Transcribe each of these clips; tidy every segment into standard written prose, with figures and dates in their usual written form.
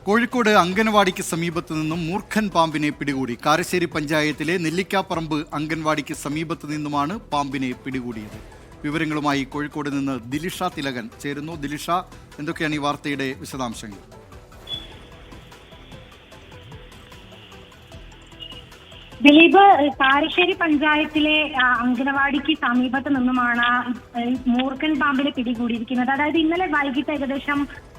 കോഴിക്കോട് അംഗൻവാടിക്ക് സമീപത്തു നിന്നും മൂർഖൻ പാമ്പിനെ പിടികൂടി. കാരശ്ശേരി പഞ്ചായത്തിലെ നെല്ലിക്കാപ്പറമ്പ് അംഗൻവാടിക്ക് സമീപത്തു നിന്നുമാണ് പാമ്പിനെ പിടികൂടിയത്. വിവരങ്ങളുമായി കോഴിക്കോട് നിന്ന് ദിലിഷ തിലകൻ ചേരുന്നു. ദിലിഷ, എന്തൊക്കെയാണ് ഈ വാർത്തയുടെ വിശദാംശങ്ങൾ? ദിലീപ്, കാരശ്ശേരി പഞ്ചായത്തിലെ അംഗനവാടിക്ക് സമീപത്ത് നിന്നുമാണ് മൂർഖൻ പാമ്പിനെ പിടികൂടിയിരിക്കുന്നത്. അതായത് ഇന്നലെ വൈകിട്ട് ഏകദേശം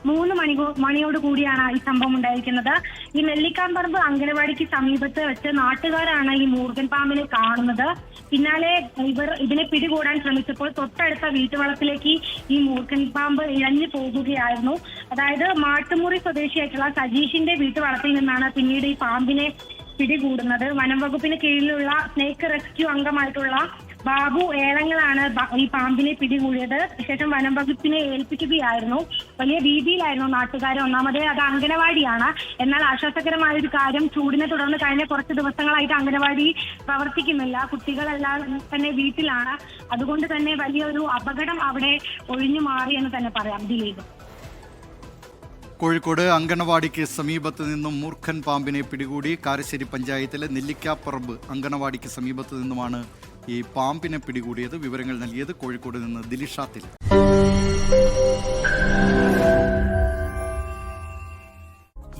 3 മണിയോട് കൂടിയാണ് ഈ സംഭവം ഉണ്ടായിരിക്കുന്നത്. ഈ നെല്ലിക്കാമ്പറമ്പ് അംഗനവാടിക്ക് സമീപത്ത് വെച്ച് നാട്ടുകാരാണ് ഈ മൂർഖൻ പാമ്പിനെ കാണുന്നത്. പിന്നാലെ ഇവർ ഇതിനെ പിടികൂടാൻ ശ്രമിച്ചപ്പോൾ തൊട്ടടുത്ത വീട്ടുവളപ്പിലേക്ക് ഈ മൂർഖൻ പാമ്പ് ഇഴഞ്ഞു പോകുകയായിരുന്നു. അതായത് മാട്ടുമുറി സ്വദേശിയായിട്ടുള്ള സജീഷിന്റെ വീട്ടുവളപ്പിൽ നിന്നാണ് പിന്നീട് ഈ പാമ്പിനെ പിടികൂടുന്നത്. വനം വകുപ്പിന് കീഴിലുള്ള സ്നേക്ക് റെസ്ക്യൂ അംഗമായിട്ടുള്ള ബാബു ഏളങ്ങളാണ് ഈ പാമ്പിനെ പിടികൂടിയത്. ശേഷം വനം വകുപ്പിനെ ഏൽപ്പിക്കുകയായിരുന്നു. വലിയ ഭീതിയിലായിരുന്നു നാട്ടുകാർ. ഒന്നാമത് അത് അംഗനവാടിയാണ്. എന്നാൽ ആശ്വാസകരമായ ഒരു കാര്യം, ചൂടിനെ തുടർന്ന് കഴിഞ്ഞ കുറച്ച് ദിവസങ്ങളായിട്ട് അംഗനവാടി പ്രവർത്തിക്കുന്നില്ല. കുട്ടികളെല്ലാം തന്നെ വീട്ടിലാണ്. അതുകൊണ്ട് തന്നെ വലിയൊരു അപകടം അവിടെ ഒഴിഞ്ഞു മാറി എന്ന് തന്നെ പറയാം. ദിലീപ്, കോഴിക്കോട് അംഗനവാടിക്ക് സമീപത്ത് നിന്നും മൂർഖൻ പാമ്പിനെ പിടികൂടി. കാരശ്ശേരി പഞ്ചായത്തിലെ നെല്ലിക്കാപ്പറമ്പ് അംഗനവാടിക്ക് സമീപത്ത് നിന്നുമാണ് ഈ പാമ്പിനെ പിടികൂടിയത്. വിവരങ്ങൾ നൽകിയത് കോഴിക്കോട് നിന്ന് ദിലിഷ തിലകൻ.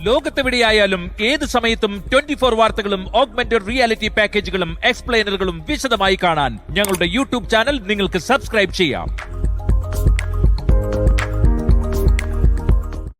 ലോകത്തെവിടെയായാലും ഏത് സമയത്തും 24 വാർത്തകളും ഓഗ്മെന്റഡ് റിയാലിറ്റി പാക്കേജുകളും എക്സ്പ്ലെയിനറുകളും വിശദമായി കാണാൻ ഞങ്ങളുടെ യൂട്യൂബ് ചാനൽ നിങ്ങൾക്ക് സബ്സ്ക്രൈബ് ചെയ്യാം.